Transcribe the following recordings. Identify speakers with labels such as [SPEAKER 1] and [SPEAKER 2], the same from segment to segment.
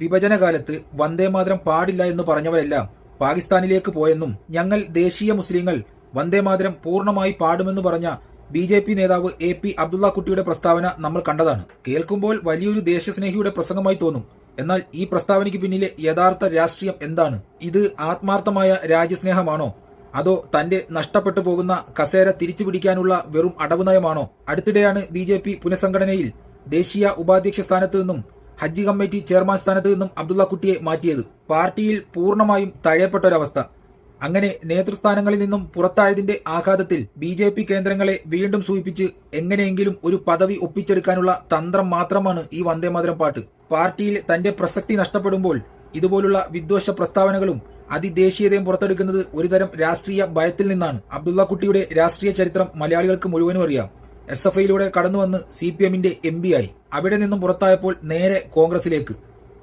[SPEAKER 1] വിഭജനകാലത്ത് വന്ദേമാതരം പാടില്ല എന്ന് പറഞ്ഞവരെല്ലാം പാകിസ്ഥാനിലേക്ക് പോയെന്നും ഞങ്ങൾ ദേശീയ മുസ്ലിങ്ങൾ വന്ദേമാതരം പൂർണ്ണമായി പാടുമെന്ന് പറഞ്ഞ BJP നേതാവ് AP അബ്ദുള്ള കുട്ടിയുടെ പ്രസ്താവന നമ്മൾ കണ്ടതാണ്. കേൾക്കുമ്പോൾ വലിയൊരു ദേശസ്നേഹിയുടെ പ്രസംഗമായി തോന്നും. എന്നാൽ ഈ പ്രസ്താവനയ്ക്ക് പിന്നിലെ യഥാർത്ഥ രാഷ്ട്രീയം എന്താണ്? ഇത് ആത്മാർത്ഥമായ രാജ്യസ്നേഹമാണോ? അതോ തന്റെ നഷ്ടപ്പെട്ടു പോകുന്ന കസേര തിരിച്ചുപിടിക്കാനുള്ള വെറും അടവ് നയമാണോ? അടുത്തിടെയാണ് BJP പുനഃസംഘടനയിൽ ദേശീയ ഉപാധ്യക്ഷ സ്ഥാനത്ത് നിന്നും ഹജ്ജ് കമ്മിറ്റി ചെയർമാൻ സ്ഥാനത്ത് നിന്നും അബ്ദുള്ള കുട്ടിയെ മാറ്റിയത്. പാർട്ടിയിൽ പൂർണ്ണമായും തഴയപ്പെട്ടൊരവസ്ഥ. അങ്ങനെ നേതൃസ്ഥാനങ്ങളിൽ നിന്നും പുറത്തായതിന്റെ ആഘാതത്തിൽ BJP കേന്ദ്രങ്ങളെ വീണ്ടും സൂചിപ്പിച്ച് എങ്ങനെയെങ്കിലും ഒരു പദവി ഒപ്പിച്ചെടുക്കാനുള്ള തന്ത്രം മാത്രമാണ് ഈ വന്ദേമാതരം പാട്ട്. പാർട്ടിയിൽ തന്റെ പ്രസക്തി നഷ്ടപ്പെടുമ്പോൾ ഇതുപോലുള്ള വിദ്വേഷ പ്രസ്താവനകളും അതിദേശീയതയും പുറത്തെടുക്കുന്നത് ഒരുതരം രാഷ്ട്രീയ ഭയത്തിൽ നിന്നാണ്. അബ്ദുള്ള കുട്ടിയുടെ രാഷ്ട്രീയ ചരിത്രം മലയാളികൾക്ക് മുഴുവനും അറിയാം. SFIയിലൂടെ കടന്നുവന്ന് CPMന്റെ MP ആയി. അവിടെ നിന്നും പുറത്തായപ്പോൾ നേരെ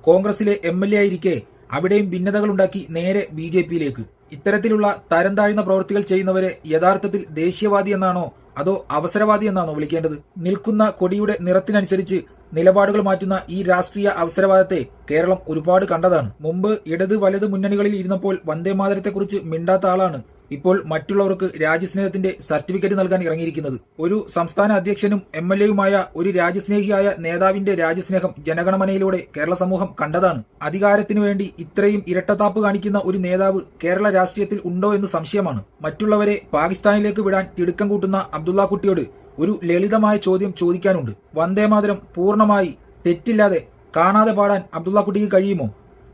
[SPEAKER 1] കോൺഗ്രസിലെ MLA ആയിരിക്കെ അവിടെയും ഭിന്നതകളുണ്ടാക്കി നേരെ BJPയിലേക്ക്. ഇത്തരത്തിലുള്ള തരം താഴ്ന്ന പ്രവൃത്തികൾ ചെയ്യുന്നവരെ യഥാർത്ഥത്തിൽ ദേശീയവാദി എന്നാണോ അതോ അവസരവാദി എന്നാണോ വിളിക്കേണ്ടത്? നിൽക്കുന്ന കൊടിയുടെ നിറത്തിനനുസരിച്ച് നിലപാടുകൾ മാറ്റുന്ന ഈ രാഷ്ട്രീയ അവസരവാദത്തെ കേരളം ഒരുപാട് കണ്ടതാണ്. മുമ്പ് ഇടത് വലത് മുന്നണികളിൽ ഇരുന്നപ്പോൾ വന്ദേമാതരത്തെക്കുറിച്ച് മിണ്ടാത്ത ആളാണ് ഇപ്പോൾ മറ്റുള്ളവർക്ക് രാജ്യസ്നേഹത്തിന്റെ സർട്ടിഫിക്കറ്റ് നൽകാൻ ഇറങ്ങിയിരിക്കുന്നത്. ഒരു സംസ്ഥാന അധ്യക്ഷനും MLAയുമായ ഒരു രാജ്യസ്നേഹിയായ നേതാവിന്റെ രാജ്യസ്നേഹം ജനഗണമനയിലൂടെ കേരള സമൂഹം കണ്ടതാണ്. അധികാരത്തിനു വേണ്ടി ഇത്രയും ഇരട്ടത്താപ്പ് കാണിക്കുന്ന ഒരു നേതാവ് കേരള രാഷ്ട്രീയത്തിൽ ഉണ്ടോ എന്ന് സംശയമാണ്. മറ്റുള്ളവരെ പാകിസ്ഥാനിലേക്ക് വിടാൻ തിടുക്കം കൂട്ടുന്ന അബ്ദുള്ള കുട്ടിയോട് ഒരു ലളിതമായ ചോദ്യം ചോദിക്കാനുണ്ട്. വന്ദേമാതരം പൂർണ്ണമായി തെറ്റില്ലാതെ കാണാതെ പാടാൻ അബ്ദുള്ള കുട്ടിക്ക് കഴിയുമോ?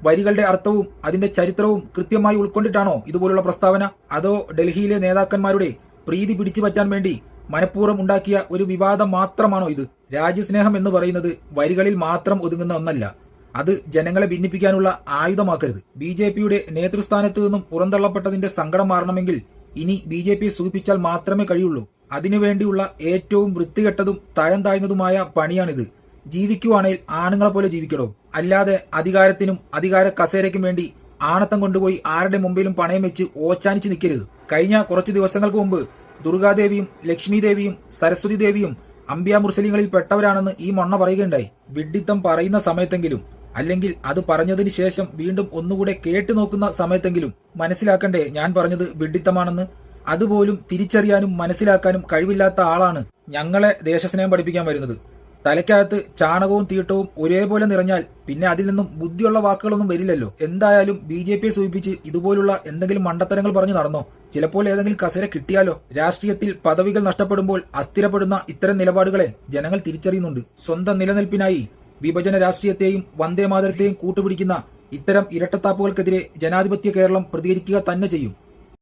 [SPEAKER 1] വരികളുടെ അർത്ഥവും അതിന്റെ ചരിത്രവും കൃത്യമായി ഉൾക്കൊണ്ടിട്ടാണോ ഇതുപോലുള്ള പ്രസ്താവന? അതോ ഡൽഹിയിലെ നേതാക്കന്മാരുടെ പ്രീതി പിടിച്ചു പറ്റാൻ വേണ്ടി മനഃപൂർവ്വം ഉണ്ടാക്കിയ ഒരു വിവാദം മാത്രമാണോ ഇത്? രാജ്യസ്നേഹം എന്ന് പറയുന്നത് വരികളിൽ മാത്രം ഒതുങ്ങുന്ന ഒന്നല്ല. അത് ജനങ്ങളെ ഭിന്നിപ്പിക്കാനുള്ള ആയുധമാക്കരുത്. BJPയുടെ നേതൃസ്ഥാനത്ത് നിന്നും പുറന്തള്ളപ്പെട്ടതിന്റെ സങ്കടം മാറണമെങ്കിൽ ഇനി BJPയെ സൂചിപ്പിച്ചാൽ മാത്രമേ കഴിയുള്ളൂ. അതിനുവേണ്ടിയുള്ള ഏറ്റവും വൃത്തികെട്ടതും തരം താഴ്ന്നതുമായ പണിയാണിത്. ജീവിക്കുവാണെങ്കിൽ ആണുങ്ങളെ പോലെ ജീവിക്കണോ? അല്ലാതെ അധികാരത്തിനും അധികാര കസേരയ്ക്കും വേണ്ടി ആണത്തം കൊണ്ടുപോയി ആരുടെ മുമ്പിലും പണയം വെച്ച് ഓച്ചാനിച്ച് നിൽക്കരുത്. കഴിഞ്ഞ കുറച്ച് ദിവസങ്ങൾക്ക് മുമ്പ് ദുർഗാദേവിയും ലക്ഷ്മി ദേവിയും സരസ്വതി ദേവിയും അംബിയ മുർസലിങ്ങളിൽ പെട്ടവരാണെന്ന് ഈ മൊണ്ണ പറയുകയുണ്ടായി. വിഡ്ഢിത്തം പറയുന്ന സമയത്തെങ്കിലും, അല്ലെങ്കിൽ അത് പറഞ്ഞതിന് ശേഷം വീണ്ടും ഒന്നുകൂടെ കേട്ടു നോക്കുന്ന സമയത്തെങ്കിലും മനസ്സിലാക്കണ്ടേ ഞാൻ പറഞ്ഞത് വിഡ്ഢിത്തമാണെന്ന്? അതുപോലും തിരിച്ചറിയാനും മനസ്സിലാക്കാനും കഴിവില്ലാത്ത ആളാണ് ഞങ്ങളെ ദേശസ്നേഹം പഠിപ്പിക്കാൻ വരുന്നത്. തലയ്ക്കകത്ത് ചാണകവും തീട്ടവും ഒരേപോലെ നിറഞ്ഞാൽ പിന്നെ അതിൽ നിന്നും ബുദ്ധിയുള്ള വാക്കുകളൊന്നും വരില്ലല്ലോ. എന്തായാലും BJPയെ സൂചിപ്പിച്ച് ഇതുപോലുള്ള എന്തെങ്കിലും മണ്ടത്തരങ്ങൾ പറഞ്ഞു നടന്നോ? ചിലപ്പോൾ ഏതെങ്കിലും കസേര കിട്ടിയാലോ? രാഷ്ട്രീയത്തിൽ പദവികൾ നഷ്ടപ്പെടുമ്പോൾ അസ്ഥിരപ്പെടുന്ന ഇത്തരം നിലപാടുകളെ ജനങ്ങൾ തിരിച്ചറിയുന്നുണ്ട്. സ്വന്തം നിലനിൽപ്പിനായി വിഭജന രാഷ്ട്രീയത്തെയും വന്ദേമാതരത്തെയും കൂട്ടുപിടിക്കുന്ന ഇത്തരം ഇരട്ടത്താപ്പുകൾക്കെതിരെ ജനാധിപത്യ കേരളം പ്രതികരിക്കുക തന്നെ ചെയ്യും.